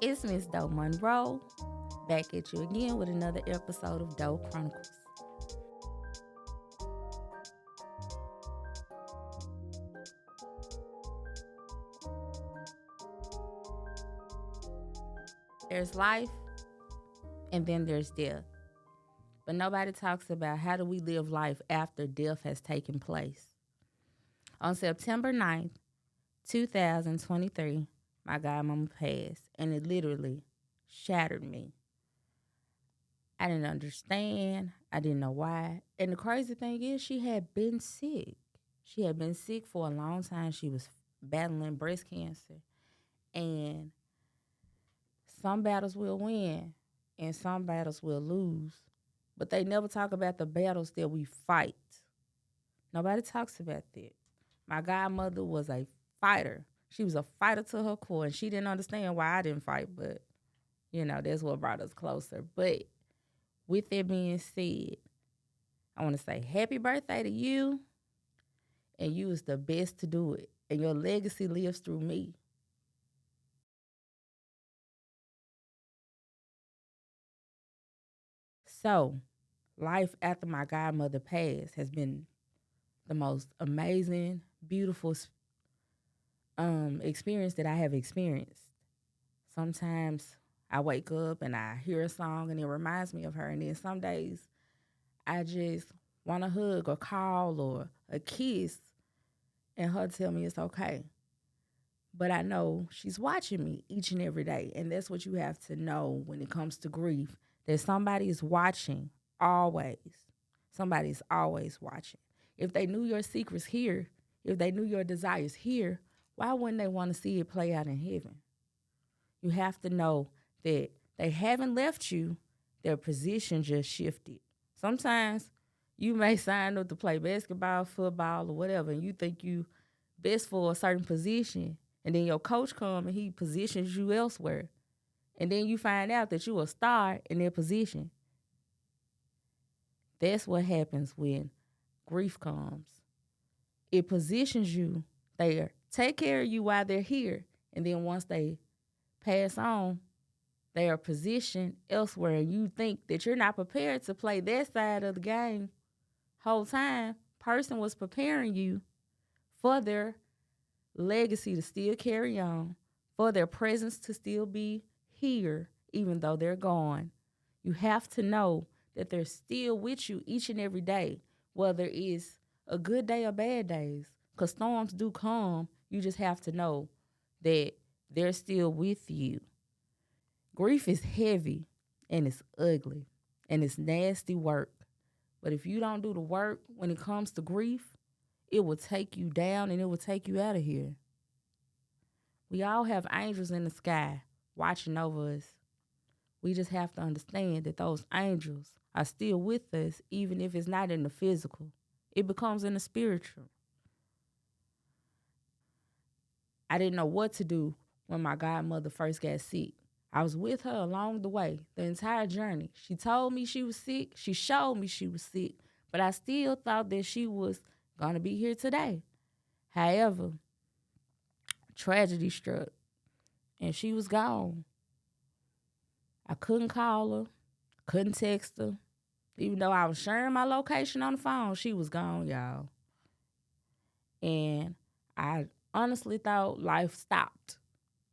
It's Miss Doe Monroe, back at you again with another episode of Doe Chronicles. There's life and then there's death. But nobody talks about how do we live life after death has taken place. On September 9th, 2023, my godmama passed, and it literally shattered me. I didn't understand. I didn't know why. And the crazy thing is, she had been sick. She had been sick for a long time. She was battling breast cancer. And some battles will win and some battles will lose. But they never talk about the battles that we fight. Nobody talks about that. My godmother was a fighter. She was a fighter to her core, and she didn't understand why I didn't fight, but that's what brought us closer. But with that being said, I want to say happy birthday to you, and you is the best to do it, and your legacy lives through me. So, life after my godmother passed has been the most amazing, beautiful experience that I have experienced. Sometimes I wake up and I hear a song and it reminds me of her, and then some days I just want a hug or call or a kiss and her tell me it's okay. But I know she's watching me each and every day. And that's what you have to know when it comes to grief, that somebody is watching always. Somebody is always watching. If they knew your secrets here, if they knew your desires here, why wouldn't they want to see it play out in heaven? You have to know that they haven't left you, their position just shifted. Sometimes you may sign up to play basketball, football, or whatever, and you think you best for a certain position, and then your coach come and he positions you elsewhere. And then you find out that you a star in their position. That's what happens when grief comes. It positions you there, take care of you while they're here, and then once they pass on, they are positioned elsewhere, and you think that you're not prepared to play that side of the game. Whole time, person was preparing you for their legacy to still carry on, for their presence to still be here, even though they're gone. You have to know that they're still with you each and every day, whether it's a good day or bad days. Because storms do come. You just have to know that they're still with you. Grief is heavy and it's ugly and it's nasty work. But if you don't do the work when it comes to grief, it will take you down and it will take you out of here. We all have angels in the sky watching over us. We just have to understand that those angels are still with us, even if it's not in the physical. It becomes in the spiritual. I didn't know what to do when my godmother first got sick. I was with her along the way, the entire journey. She told me she was sick. She showed me she was sick, but I still thought that she was going to be here today. However, tragedy struck and she was gone. I couldn't call her, couldn't text her. Even though I was sharing my location on the phone, she was gone, y'all. And I honestly thought life stopped.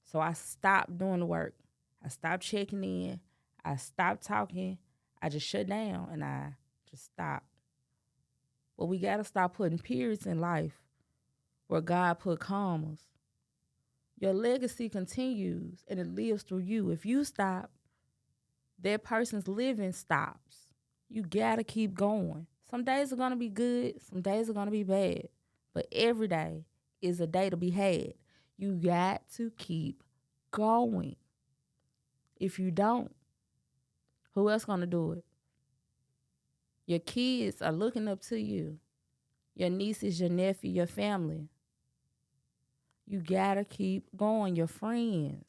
So I stopped doing the work. I stopped checking in. I stopped talking. I just shut down and I just stopped. But we got to stop putting periods in life where God put commas. Your legacy continues and it lives through you. If you stop, that person's living stops. You got to keep going. Some days are going to be good, some days are going to be bad. But every day is a day to be had. You got to keep going. If you don't, who else going to do it? Your kids are looking up to you. Your nieces, your nephew, your family. You got to keep going. Your friends,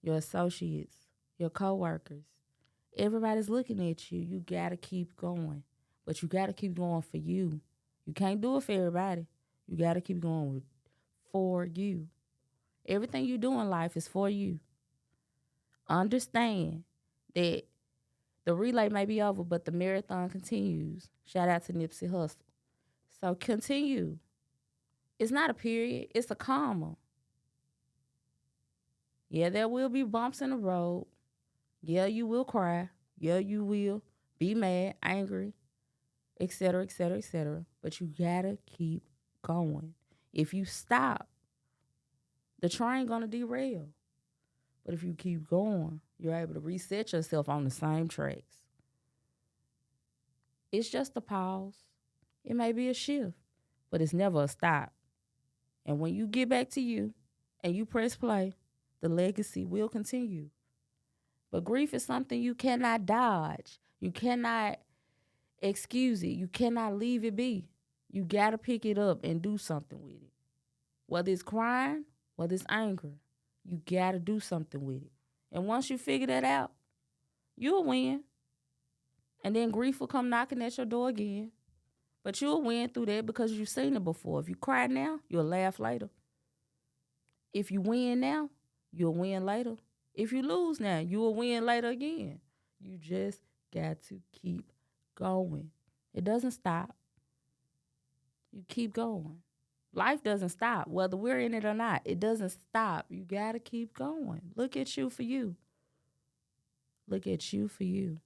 your associates, your coworkers. Everybody's looking at you. You got to keep going. But you got to keep going for you. You can't do it for everybody. You got to keep going for you. Everything you do in life is for you. Understand that the relay may be over, but the marathon continues. Shout out to Nipsey Hussle. So continue. It's not a period, it's a comma. Yeah, there will be bumps in the road. Yeah, you will cry. Yeah, you will be mad, angry, etc., etc., etc. But you gotta keep going. If you stop, the train gonna derail. But if you keep going, you're able to reset yourself on the same tracks. It's just a pause. It may be a shift, but it's never a stop. And when you get back to you and you press play, the legacy will continue. But grief is something you cannot dodge. You cannot excuse it. You cannot leave it be. You got to pick it up and do something with it. Whether it's crying, whether it's anger, you got to do something with it. And once you figure that out, you'll win. And then grief will come knocking at your door again. But you'll win through that because you've seen it before. If you cry now, you'll laugh later. If you win now, you'll win later. If you lose now, you will win later again. You just got to keep going. It doesn't stop. You keep going. Life doesn't stop, whether we're in it or not. It doesn't stop. You got to keep going. Look at you for you. Look at you for you.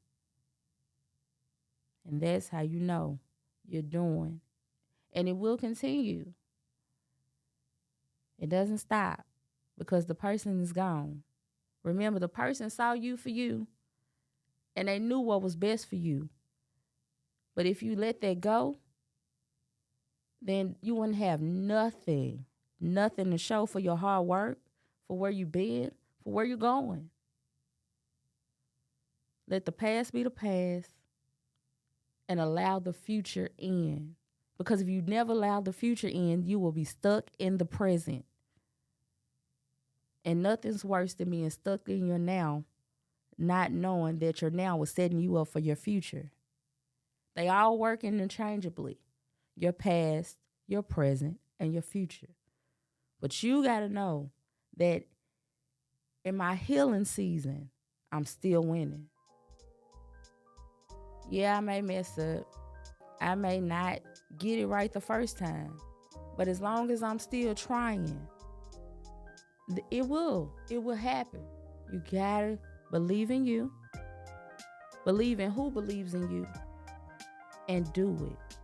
And that's how you know you're doing. And it will continue. It doesn't stop because the person is gone. Remember, the person saw you for you and they knew what was best for you. But if you let that go, then you wouldn't have nothing to show for your hard work, for where you've been, for where you're going. Let the past be the past and allow the future in. Because if you never allow the future in, you will be stuck in the present. And nothing's worse than being stuck in your now, not knowing that your now was setting you up for your future. They all work interchangeably. Your past, your present, and your future. But you got to know that in my healing season, I'm still winning. Yeah, I may mess up. I may not get it right the first time. But as long as I'm still trying, it will happen. You gotta believe in you, believe in who believes in you, and do it.